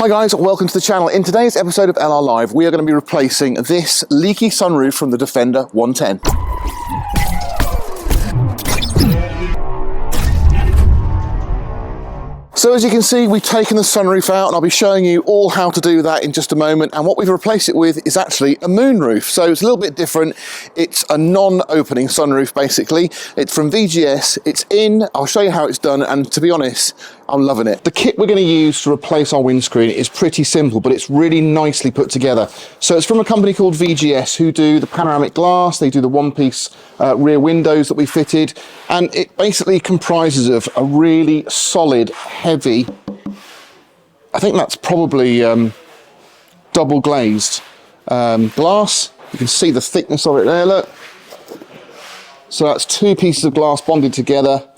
Hi guys, welcome to the channel. In today's episode of LR Live, we are going to be replacing this leaky sunroof from the Defender 110. So as you can see, we've taken the sunroof out and I'll be showing you all how to do that in just a moment. And what we've replaced it with is actually a moonroof. So it's a little bit different. It's a non-opening sunroof basically. It's from VGS, it's in, I'll show you how it's done, and to be honest, I'm loving it. The kit we're going to use to replace our windscreen is pretty simple, but it's really nicely put together. So it's from a company called VGS who do the panoramic glass, they do the one-piece rear windows that we fitted, and it basically comprises of a really solid, heavy, I think that's probably double glazed glass. You can see the thickness of it there, look. So that's two pieces of glass bonded together.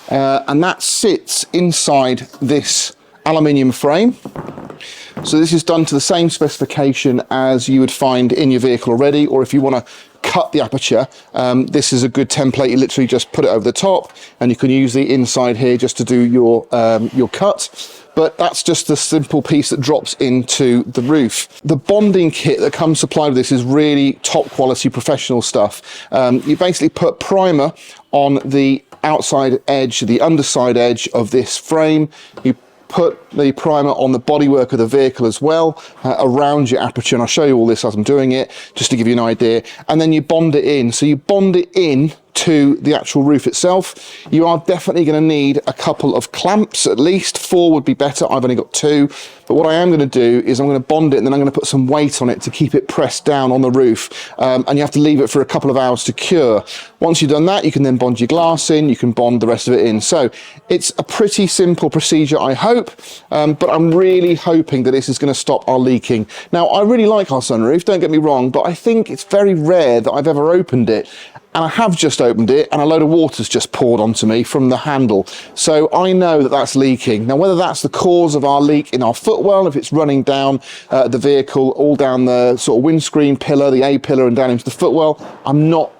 And that sits inside this aluminium frame. So this is done to the same specification as you would find in your vehicle already, or if you want to cut the aperture, this is a good template. You literally just put it over the top and you can use the inside here just to do your cut. But that's just a simple piece that drops into the roof. The bonding kit that comes supplied with this is really top quality professional stuff. You basically put primer on the outside edge, the underside edge of this frame. You put the primer on the bodywork of the vehicle as well, around your aperture, and I'll show you all this as I'm doing it, just to give you an idea. And then you bond it in. So you bond it in to the actual roof itself. You are definitely going to need a couple of clamps, at least 4 would be better. I've only got 2, but what I am going to do is I'm going to bond it and then I'm going to put some weight on it to keep it pressed down on the roof, and you have to leave it for a couple of hours to cure. Once you've done that, you can then bond your glass in, you can bond the rest of it in. So it's a pretty simple procedure, I hope, but I'm really hoping that this is going to stop our leaking. Now, I really like our sunroof, don't get me wrong, but I think it's very rare that I've ever opened it. And I have just opened it and a load of water's just poured onto me from the handle. So I know that that's leaking. Now, whether that's the cause of our leak in our footwell, if it's running down the vehicle, all down the sort of windscreen pillar, the A pillar and down into the footwell, I'm not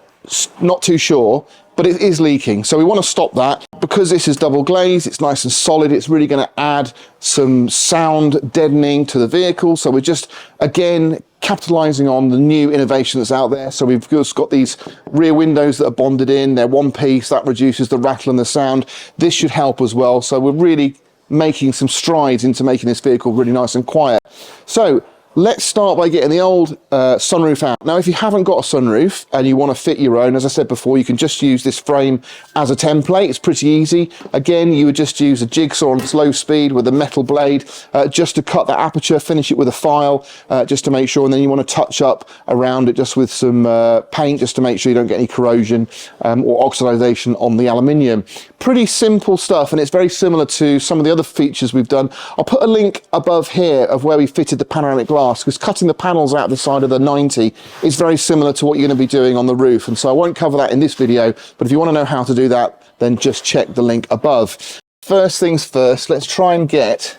too sure, but it is leaking. So we want to stop that. Because this is double glazed, it's nice and solid, it's really going to add some sound deadening to the vehicle. So we're just, again, capitalizing on the new innovation that's out there. So we've just got these rear windows that are bonded in, they're one piece, that reduces the rattle and the sound. This should help as well. So we're really making some strides into making this vehicle really nice and quiet. So let's start by getting the old sunroof out. Now, if you haven't got a sunroof and you want to fit your own, as I said before, you can just use this frame as a template. It's pretty easy. Again, you would just use a jigsaw on slow speed with a metal blade just to cut that aperture, finish it with a file just to make sure, and then you want to touch up around it just with some paint just to make sure you don't get any corrosion or oxidization on the aluminium. Pretty simple stuff, and it's very similar to some of the other features we've done. I'll put a link above here of where we fitted the panoramic glass, because cutting the panels out the side of the 90 is very similar to what you're going to be doing on the roof, and so I won't cover that in this video, but if you want to know how to do that, then just check the link above. First things first, let's try and get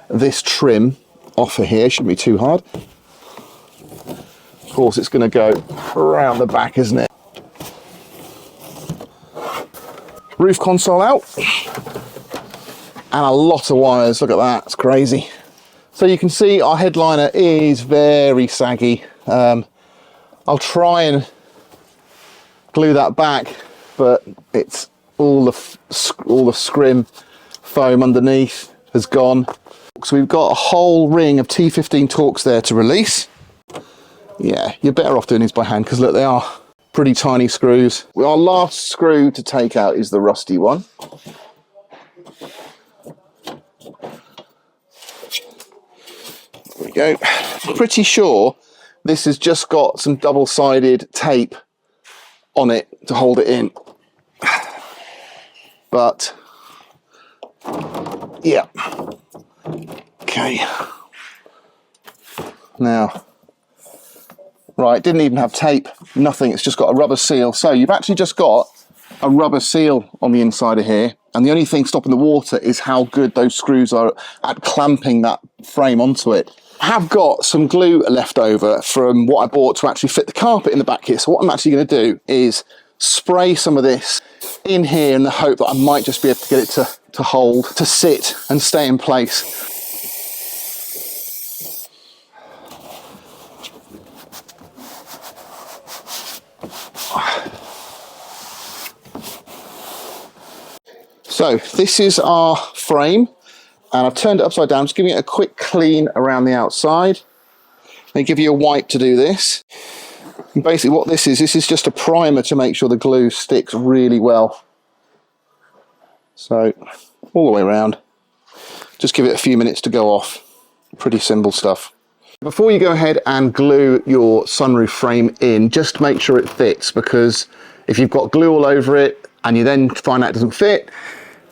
this trim off of here. Shouldn't be too hard. Of course, it's going to go around the back, isn't it? Roof console out, and a lot of wires. Look at that, it's crazy. So you can see our headliner is very saggy. I'll try and glue that back, but it's all the scrim foam underneath has gone. So we've got a whole ring of T15 Torx there to release. Yeah, you're better off doing these by hand, because look, they are pretty tiny screws. Our last screw to take out is the rusty one. There we go. Pretty sure this has just got some double-sided tape on it to hold it in. But yeah. Okay. Now, right, didn't even have tape, nothing, it's just got a rubber seal. So you've actually just got a rubber seal on the inside of here, and the only thing stopping the water is how good those screws are at clamping that frame onto it. I have got some glue left over from what I bought to actually fit the carpet in the back here. So what I'm actually going to do is spray some of this in here in the hope that I might just be able to get it to hold, to sit and stay in place. So this is our frame, and I've turned it upside down, just giving it a quick clean around the outside. They give you a wipe to do this. And basically what this is just a primer to make sure the glue sticks really well. So all the way around, just give it a few minutes to go off. Pretty simple stuff. Before you go ahead and glue your sunroof frame in, just make sure it fits, because if you've got glue all over it and you then find out it doesn't fit,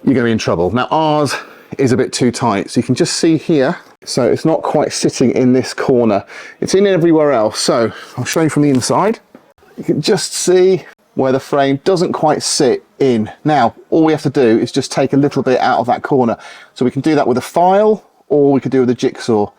you're going to be in trouble. Now ours is a bit too tight, so you can just see here, so it's not quite sitting in this corner. It's in everywhere else, so I'll show you from the inside. You can just see where the frame doesn't quite sit in. Now, all we have to do is just take a little bit out of that corner. So we can do that with a file, or we could do it with a jigsaw.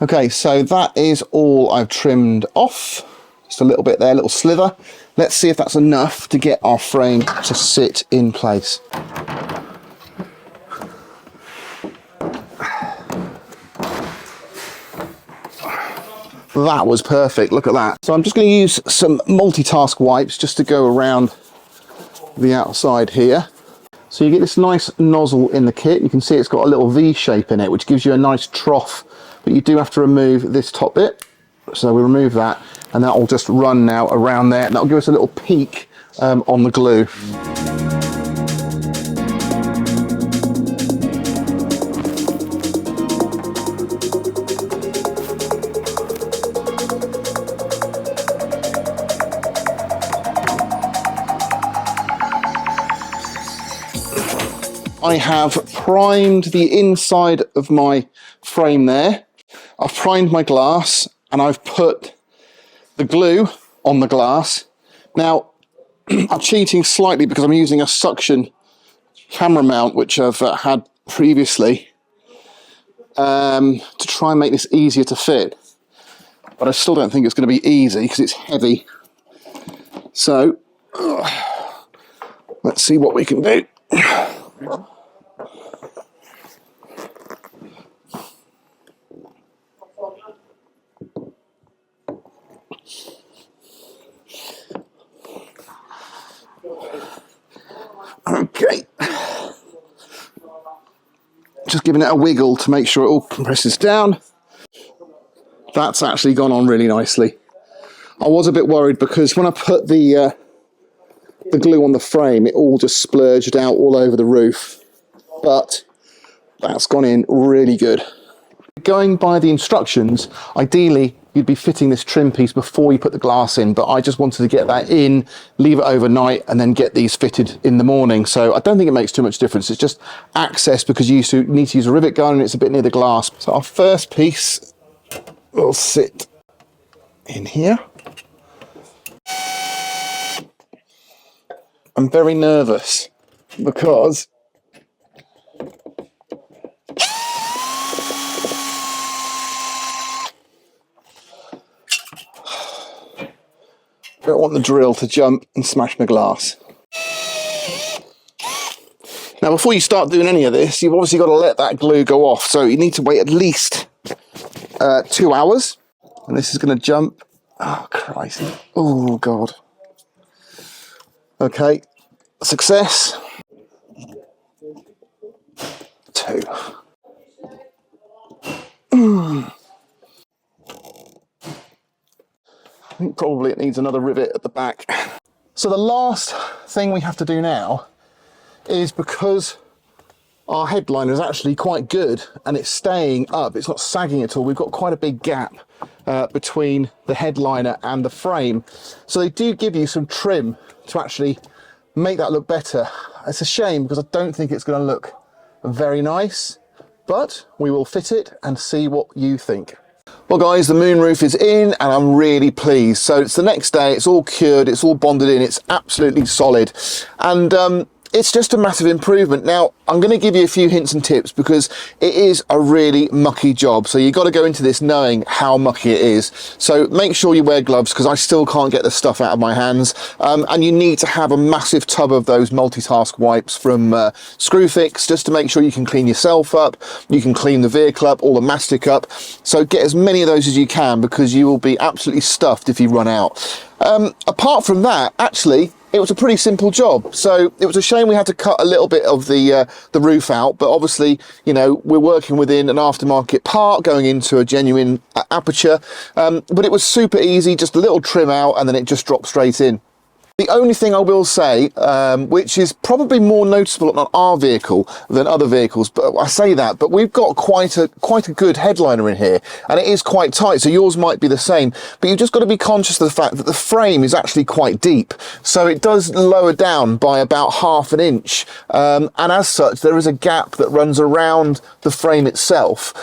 Okay, so that is all I've trimmed off. Just a little bit there, a little slither. Let's see if that's enough to get our frame to sit in place. That was perfect, look at that. So I'm just going to use some multitask wipes just to go around the outside here. So you get this nice nozzle in the kit. You can see it's got a little V shape in it, which gives you a nice trough, but you do have to remove this top bit. So we remove that, and that will just run now around there, and that'll give us a little peek on the glue. I have primed the inside of my frame there. I've primed my glass, and I've put the glue on the glass. Now, I'm cheating slightly because I'm using a suction camera mount, which I've had previously, to try and make this easier to fit. But I still don't think it's going to be easy because it's heavy. So, let's see what we can do. Okay, just giving it a wiggle to make sure it all compresses down. That's actually gone on really nicely. I was a bit worried because when I put the glue on the frame, it all just splurged out all over the roof, but that's gone in really good. Going by the instructions, ideally you'd be fitting this trim piece before you put the glass in, but I just wanted to get that in, leave it overnight, and then get these fitted in the morning. So I don't think it makes too much difference. It's just access, because you need to use a rivet gun and it's a bit near the glass. So our first piece will sit in here. I'm very nervous because I don't want the drill to jump and smash my glass. Now, before you start doing any of this, you've obviously got to let that glue go off. So you need to wait at least 2 hours. And this is going to jump. Oh, Christ. Oh, God. Okay. Success. 2. I think probably it needs another rivet at the back. So the last thing we have to do now is, because our headliner is actually quite good and it's staying up, it's not sagging at all, we've got quite a big gap between the headliner and the frame. So they do give you some trim to actually make that look better. It's a shame because I don't think it's going to look very nice, but we will fit it and see what you think. Well guys, the moonroof is in and I'm really pleased. So it's the next day, it's all cured, it's all bonded in, it's absolutely solid. And it's just a massive improvement. Now, I'm going to give you a few hints and tips because it is a really mucky job. So you've got to go into this knowing how mucky it is. So make sure you wear gloves because I still can't get the stuff out of my hands. And you need to have a massive tub of those multitask wipes from Screwfix just to make sure you can clean yourself up, you can clean the vehicle up, all the mastic up. So get as many of those as you can because you will be absolutely stuffed if you run out. Apart from that, actually, it was a pretty simple job. So it was a shame we had to cut a little bit of the roof out, but obviously, you know, we're working within an aftermarket part going into a genuine aperture. But it was super easy, just a little trim out and then it just dropped straight in. The only thing I will say, which is probably more noticeable on our vehicle than other vehicles, but I say that, but we've got quite a good headliner in here, and it is quite tight, so yours might be the same, but you've just got to be conscious of the fact that the frame is actually quite deep, so it does lower down by about ½ an inch, and as such, there is a gap that runs around the frame itself,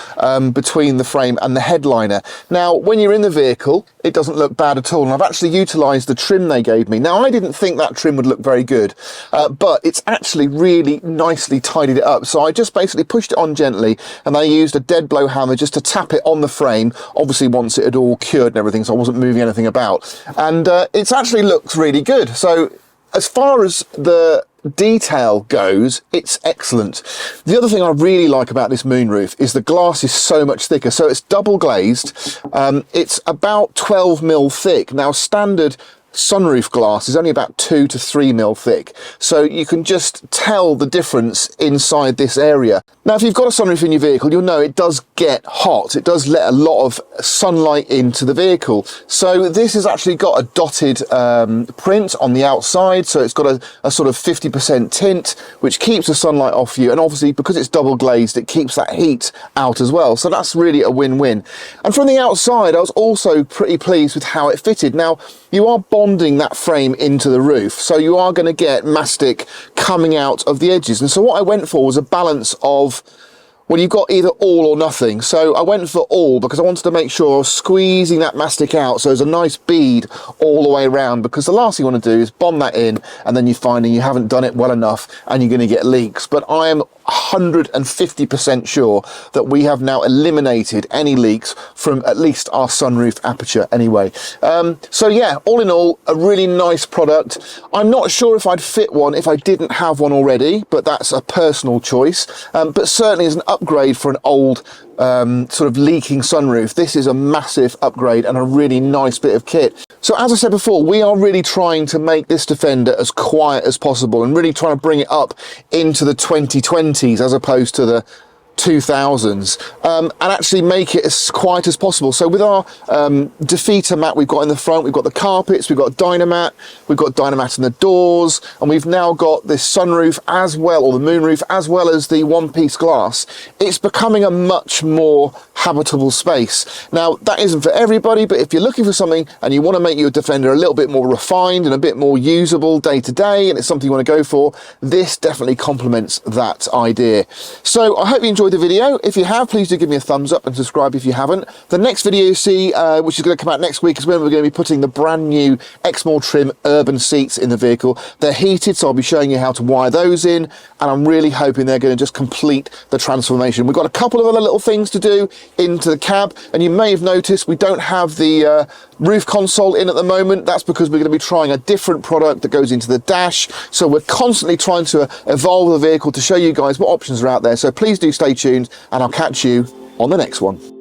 between the frame and the headliner. Now, when you're in the vehicle, it doesn't look bad at all, and I've actually utilised the trim they gave me. Now, I didn't think that trim would look very good, but it's actually really nicely tidied it up. So I just basically pushed it on gently and I used a dead blow hammer just to tap it on the frame, obviously once it had all cured and everything, so I wasn't moving anything about. And it actually looks really good. So as far as the detail goes, it's excellent. The other thing I really like about this Moonroof is the glass is so much thicker. So it's double glazed. It's about 12 mil thick. Now, standard sunroof glass is only about 2 to 3 mil thick, so you can just tell the difference inside this area. Now, if you've got a sunroof in your vehicle, you'll know it does get hot. It does let a lot of sunlight into the vehicle. So this has actually got a dotted print on the outside, so it's got a sort of 50% tint, which keeps the sunlight off you, and obviously because it's double glazed, it keeps that heat out as well. So that's really a win-win. And from the outside, I was also pretty pleased with how it fitted. Now, you are bonding that frame into the roof, so you are going to get mastic coming out of the edges. And so what I went for was a balance of, well, you've got either all or nothing. So I went for all because I wanted to make sure I was squeezing that mastic out so there's a nice bead all the way around, because the last thing you want to do is bond that in and then you're finding you haven't done it well enough and you're going to get leaks. But I am 150% sure that we have now eliminated any leaks from at least our sunroof aperture anyway. So yeah, all in all, a really nice product. I'm not sure if I'd fit one if I didn't have one already, but that's a personal choice. But certainly as an upgrade for an old sort of leaking sunroof, this is a massive upgrade and a really nice bit of kit. So as I said before, we are really trying to make this Defender as quiet as possible and really trying to bring it up into the 2020s as opposed to the 2000s, and actually make it as quiet as possible. So with our defeater mat we've got in the front, we've got the carpets, we've got Dynamat in the doors, and we've now got this sunroof as well, or the Moonroof, as well as the one-piece glass. It's becoming a much more habitable space. Now, that isn't for everybody, but if you're looking for something and you want to make your Defender a little bit more refined and a bit more usable day to day, and it's something you want to go for, this definitely complements that idea. So I hope you enjoyed the video. If you have, please do give me a thumbs up and subscribe if you haven't. The next video you see, which is going to come out next week, is when we're going to be putting the brand new Exmoor trim urban seats in the vehicle. They're heated, so I'll be showing you how to wire those in, and I'm really hoping they're going to just complete the transformation. We've got a couple of other little things to do into the cab, and you may have noticed we don't have the roof console in at the moment. That's because we're going to be trying a different product that goes into the dash, so we're constantly trying to evolve the vehicle to show you guys what options are out there. So please do stay tuned, and I'll catch you on the next one.